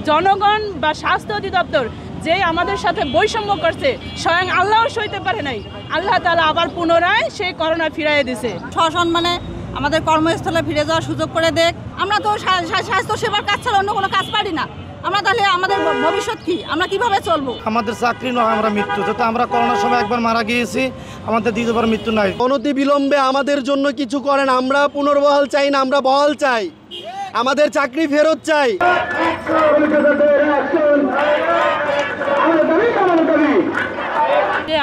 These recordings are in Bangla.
জনগণ বা স্বাস্থ্য অধিদপ্তর যে আমাদের সাথে বৈষম্য করছে, স্বয়ং আল্লাহও সইতে পারে নাই। আল্লাহ তাআলা আবার পুনরায় সেই করোনা ফিরাইয়ে দিছে। সসম্মানে আমাদের কর্মস্থলে ফিরে যাওয়ার সুযোগ করে দেখ। আমরা তো স্বাস্থ্য সেবার কাজ ছাড়া অন্য কোনো কাজ পারি না। আমরা তাহলে আমাদের ভবিষ্যৎ কি? আমরা কিভাবে চলবো? আমাদের চাকরি নয়, আমরা মৃত্যু। যেহেতু আমরা করোনার সময় একবার মারা গিয়েছি, আমাদের দ্বিতীয়বার মৃত্যু নাই। অনতি বিলম্বে আমাদের জন্য কিছু করেন। আমরা পুনর্বহাল চাই না, আমরা বহাল চাই। আমাদের চাকরি ফেরত চাই।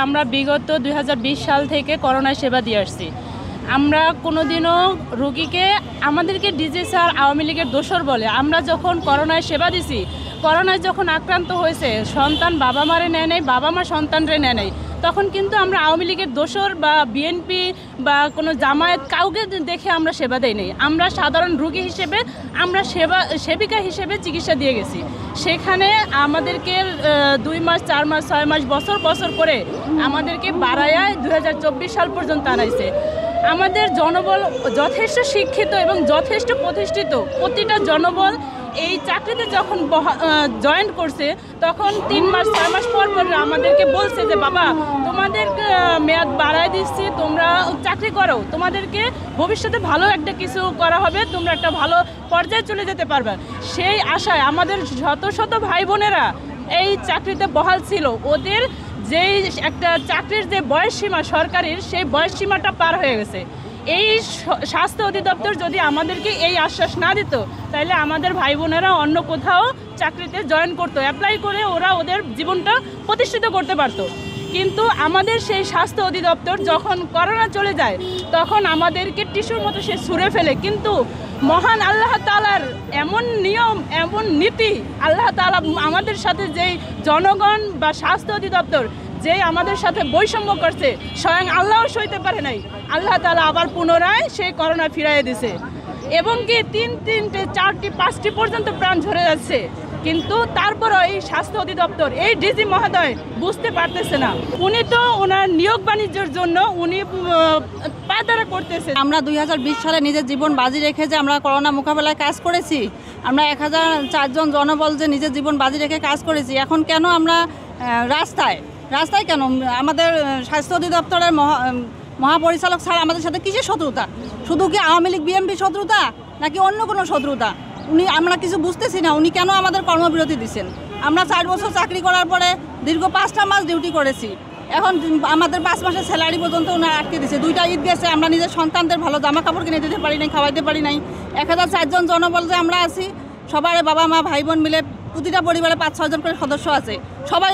আমরা বিগত 2020 সাল থেকে করোনা সেবা দিয়ে আসছি। আমরা কোনোদিনও রোগীকে আমাদেরকে ডিজি স্যার আওয়ামী লীগের দোসর বলে। আমরা যখন করোনায় সেবা দিছি, করোনায় যখন আক্রান্ত হয়েছে, সন্তান বাবা মারে নেয় নাই, বাবা মা সন্তানরে নেয় নাই, তখন কিন্তু আমরা আওয়ামী লীগের দোসর বা বিএনপি বা কোনো জামায়াত কাউকে দেখে আমরা সেবা দেই নাই। আমরা সাধারণ রোগী হিসেবে, আমরা সেবিকা হিসেবে চিকিৎসা দিয়ে গেছি। সেখানে আমাদেরকে 2 মাস 4 মাস 6 মাস বছর বছর করে আমাদেরকে বাড়ায়া 2024 সাল পর্যন্ত আনাইছে। আমাদের জনবল যথেষ্ট শিক্ষিত এবং যথেষ্ট প্রতিষ্ঠিত। প্রতিটা জনবল এই চাকরিতে যখন জয়েন করছে, তখন 3 মাস 6 মাস পর পর আমাদেরকে বলছে যে বাবা, তোমাদের মেয়াদ বাড়ায় দিচ্ছি, তোমরা চাকরি করো, তোমাদেরকে ভবিষ্যতে ভালো একটা কিছু করা হবে, তোমরা একটা ভালো পর্যায়ে চলে যেতে পারবে। সেই আশায় আমাদের শত শত ভাই বোনেরা এই চাকরিতে বহাল ছিল। ওদের যেই একটা চাকরির যে বয়সসীমা সরকারের, সেই বয়সসীমাটা পার হয়ে গেছে। এই স্বাস্থ্য অধিদপ্তর যদি আমাদেরকে এই আশ্বাস না দিত, তাহলে আমাদের ভাই বোনেরা অন্য কোথাও চাকরিতে জয়েন করতো, অ্যাপ্লাই করে ওরা ওদের জীবনটা প্রতিষ্ঠিত করতে পারতো। কিন্তু আমাদের সেই স্বাস্থ্য অধিদপ্তর যখন করোনা চলে যায়, তখন আমাদেরকে টিস্যুর মতো সে ছুঁড়ে ফেলে। কিন্তু মহান আল্লাহ তাআলার এমন নিয়ম, এমন নীতি, আল্লাহ তাআলা আমাদের সাথে যেই জনগণ বা স্বাস্থ্য অধিদপ্তর যে আমাদের সাথে বৈষম্য করছে, স্বয়ং আল্লাহও সইতে পারে নাই। আল্লাহ তাআলা আবার পুনরায় সেই করোনা ফিরাইয়ে দিছে। এবং কি 3টে 4টি 5টি পর্যন্ত প্রাণ ঝরে যাচ্ছে। কিন্তু তারপরও এই স্বাস্থ্য অধিদপ্তর, এই ডিজি মহোদয় বুঝতে পারতেছে না। উনি তো ওনার নিয়োগ বাণিজ্যের জন্য উনি পায়তারা করতেছে। আমরা 2020 সালে নিজের জীবন বাজি রেখে যে আমরা করোনা মোকাবেলায় কাজ করেছি, আমরা 1004 জন জনবল যে নিজের জীবন বাজি রেখে কাজ করেছি, এখন কেন আমরা রাস্তায় কেন? আমাদের স্বাস্থ্য অধিদপ্তরের মহাপরিচালক স্যার আমাদের সাথে কিসের শত্রুতা? শুধু কি আওয়ামী লীগ বিএনপি শত্রুতা, নাকি অন্য কোনো শত্রুতা? আমরা কিছু বুঝতেছি না। উনি কেন আমাদের কর্মবিরতি দিচ্ছেন? আমরা 4 বছর চাকরি করার পরে দীর্ঘ 5টা মাস ডিউটি করেছি। এখন আমাদের 5 মাসের স্যালারি পর্যন্ত ওনারা আটকে দিচ্ছে। 2টা ঈদ গেছে, আমরা নিজের সন্তানদের ভালো জামা কাপড় কিনে দিতে পারি নাই, খাওয়াইতে পারি নাই। 1004 জন জনবল যে আমরা আছি, সবার বাবা মা ভাই বোন মিলে প্রতিটা পরিবারে 5-6 জন করে সদস্য আছে, সবাই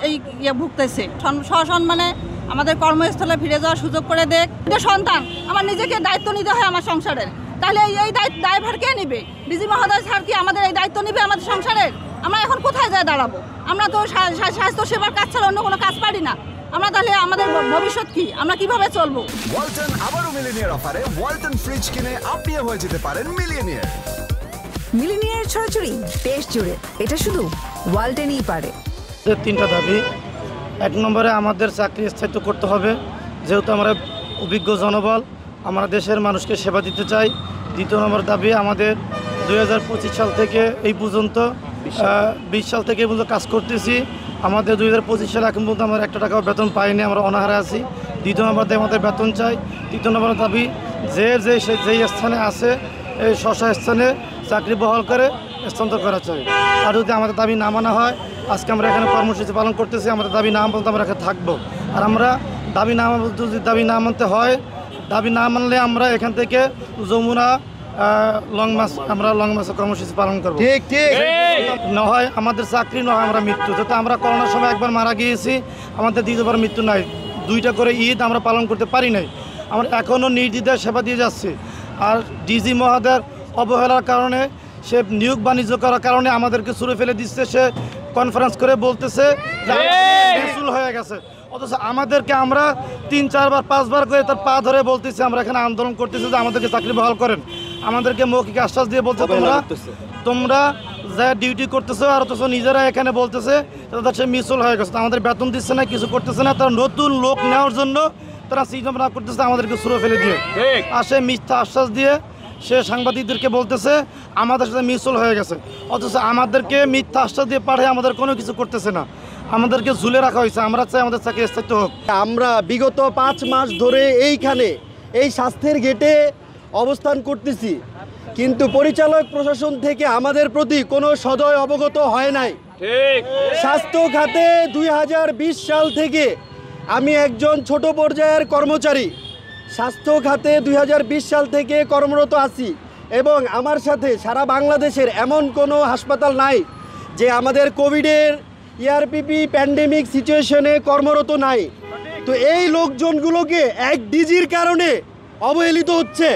এই ভুগতেছে। সসম্মানে আমাদের কর্মস্থলে ফিরে যাওয়ার সুযোগ করে দেখ। সন্তান, আমার নিজেকে দায়িত্ব নিতে হয় আমার সংসারের, তাহলে এই দায়ভার কে নিবে? ডিজি মহোদয় স্যার কি আমাদের এই দায়িত্ব নিবে আমাদের সংসারের? আমরা এখন কোথায় যায় দাঁড়াবো? আমরা তো স্বাস্থ্য সেবার কাজ ছাড়া অন্য কোনো কাজ পারি না। আমরা তাহলে আমাদের ভবিষ্যৎ কি? আমরা কিভাবে চলবো? ওয়ালটন আবারও মিলিনিয়ার অফারে ওয়ালটন ফ্রিজ কিনে আপনিও হয়ে যেতে পারেন মিলিয়নিয়ার। মিলিনিয়ার ছড়াছড়ি দেশ জুড়ে, এটা শুধু ওয়ালটনই পারে। 3টা দাবি। 1 নম্বরে আমাদের চাকরি স্থায়িত্ব করতে হবে, যেহেতু আমরা অভিজ্ঞ জনবল, আমরা দেশের মানুষকে সেবা দিতে চাই। 2 নম্বর দাবি, আমাদের 2025 সাল থেকে এই পর্যন্ত 20 সাল থেকে এই পর্যন্ত কাজ করতেছি। আমাদের 2025 সালে এখন পর্যন্ত আমরা 1 টাকাও বেতন পাইনি, আমরা অনাহারে আছি। 2 নম্বর দাবি, আমাদের বেতন চাই। 3 নম্বর দাবি, যেই স্থানে আছে এই স্থানে চাকরি বহাল করে স্থানান্তর করা চাই। আর যদি আমাদের দাবি না মানা হয়, আজকে আমরা এখানে কর্মসূচি পালন করতেছি, আমাদের দাবি না মানতে আমরা এখানে থাকবো। আর আমরা যদি দাবি না মানতে হয়, দাবি না মানলে আমরা এখান থেকে যমুনা লং মাসে কর্মসূচি পালন করবো। ঠিক না হয় আমাদের চাকরি নয়, আমরা মৃত্যু। যেহেতু আমরা করোনার সময় একবার মারা গিয়েছি, আমাদের দ্বিতীয়বার মৃত্যু নাই। 2টা করে ঈদ আমরা পালন করতে পারি নাই। আমরা এখনও নির্দ্বিধায় সেবা দিয়ে যাচ্ছি। আর ডিজি মহোদয়ের অবহেলার কারণে, সে নিয়োগ বাণিজ্য করার কারণে আমাদেরকে ছুঁড়ে ফেলে দিচ্ছে। সে কনফারেন্স করে বলতেছে মেসুল হয়ে গেছে, অথচ আমাদেরকে আমরা 3-4 বার 5 বার করে তার পা ধরে বলতেছি, আমরা এখানে আন্দোলন করতেছি যে আমাদেরকে চাকরি বহাল করেন। আমাদেরকে মৌখিক আশ্বাস দিয়ে বলছে তোমরা যা ডিউটি করতেছো, আর অথচ নিজেরা এখানে বলতেছে তাদের সে মিসল হয়ে গেছে। আমাদের বেতন দিচ্ছে না, কিছু করতেছে না। তারা নতুন লোক নেওয়ার জন্য তারা চিন্তা করতেছে আমাদেরকে ছুঁড়ে ফেলে দিয়ে, আর সে মিথ্যা আশ্বাস দিয়ে সে সাংবাদিকদেরকে বলতেছে আমাদের সাথে মিসল হয়ে গেছে, অথচ আমাদেরকে মিথ্যা আশ্বাস দিয়ে পাঠিয়ে আমাদের কোনো কিছু করতেছে না, আমাদেরকে ঝুলে রাখা হয়েছে। আমরা চাই আমাদের চাকরি স্থায়িত্ব হোক। আমরা বিগত 5 মাস ধরে এইখানে এই স্বাস্থ্যের গেটে অবস্থান করতেছি, কিন্তু পরিচালক প্রশাসন থেকে আমাদের প্রতি কোনো সদয় অবগত হয় নাই। স্বাস্থ্য খাতে 2020 সাল থেকে আমি একজন ছোট পর্যায়ের কর্মচারী, স্বাস্থ্য খাতে 2020 সাল থেকে কর্মরত আছি এবং আমার সাথে সারা বাংলাদেশের এমন কোনো হাসপাতাল নাই যে আমাদের কোভিডের ERPP প্যান্ডেমিক সিচুয়েশনে কর্মরত নাই। তো এই লোকজনগুলোকে এক ডিজির কারণে অবহেলিত হচ্ছে।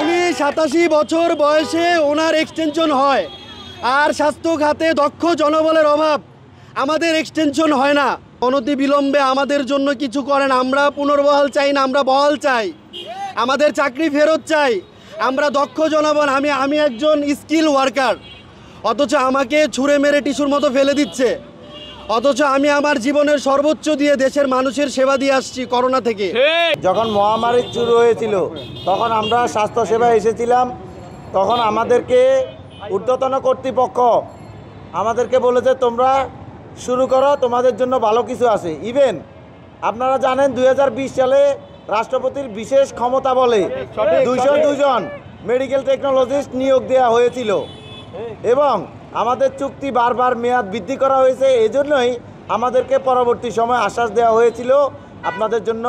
উনি 87 বছর বয়সে ওনার এক্সটেনশন হয়, আর স্বাস্থ্য খাতে দক্ষ জনবলের অভাব, আমাদের এক্সটেনশন হয় না। অনতি বিলম্বে আমাদের জন্য কিছু করেন। আমরা পুনর্বহাল চাই না, আমরা বহাল চাই, আমাদের চাকরি ফেরত চাই। আমরা দক্ষ জনবল, আমি একজন স্কিল ওয়ার্কার, অথচ আমাকে ছুঁড়ে মেরে টিস্যুর মতো ফেলে দিচ্ছে, অথচ আমি আমার জীবনের সর্বোচ্চ দিয়ে দেশের মানুষের সেবা দিয়ে আসছি করোনা থেকে। যখন মহামারী শুরু হয়েছিল তখন আমরা স্বাস্থ্যসেবায় এসেছিলাম, তখন আমাদেরকে ঊর্ধ্বতন কর্তৃপক্ষ আমাদেরকে বলেছে তোমরা শুরু করো, তোমাদের জন্য ভালো কিছু আছে। ইভেন আপনারা জানেন 2020 সালে রাষ্ট্রপতির বিশেষ ক্ষমতা বলে 202 জন মেডিকেল টেকনোলজিস্ট নিয়োগ দেওয়া হয়েছিল এবং আমাদের চুক্তি বারবার মেয়াদ বৃদ্ধি করা হয়েছে। এজন্যই আমাদেরকে পরবর্তী সময় আশ্বাস দেওয়া হয়েছিল আপনাদের জন্য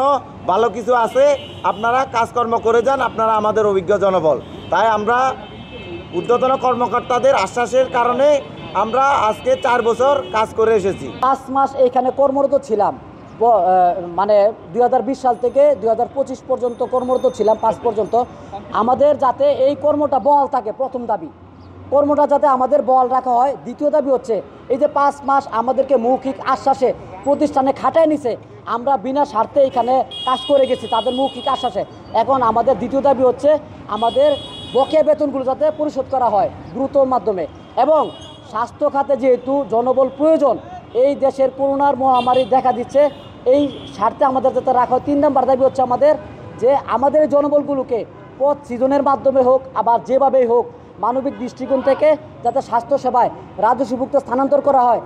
ভালো কিছু আছে, আপনারা কাজকর্ম করে যান, আপনারা আমাদের অভিজ্ঞ জনবল। তাই আমরা ঊর্ধ্বতন কর্মকর্তাদের আশ্বাসের কারণে আমরা আজকে 4 বছর কাজ করে এসেছি। 5 মাস এইখানে কর্মরত ছিলাম, মানে 2020 সাল থেকে 2025 পর্যন্ত কর্মরত ছিলাম, 5 পর্যন্ত। আমাদের যাতে এই কর্মটা বহাল থাকে, প্রথম দাবি কর্মটা যাতে আমাদের বহাল রাখা হয়। দ্বিতীয় দাবি হচ্ছে এই যে 5 মাস আমাদেরকে মৌখিক আশ্বাসে প্রতিষ্ঠানে খাটায় নিছে, আমরা বিনা স্বার্থে এখানে কাজ করে গেছি তাদের মৌখিক আশ্বাসে। এখন আমাদের দ্বিতীয় দাবি হচ্ছে আমাদের বকেয়া বেতনগুলো যাতে পরিশোধ করা হয় দ্রুতর মাধ্যমে, এবং স্বাস্থ্য খাতে যেহেতু জনবল প্রয়োজন, এই দেশের করোনার মহামারী দেখা দিচ্ছে, এই স্বার্থে আমাদের যাতে রাখা হয়। 3 নম্বর দাবি হচ্ছে আমাদের যে আমাদের এই জনবলগুলোকে পদ সৃজনের মাধ্যমে হোক, আবার যেভাবেই হোক মানবিক দৃষ্টিকোণ থেকে যাতে স্বাস্থ্যসেবায় রাজস্বভুক্ত স্থানান্তর করা হয়।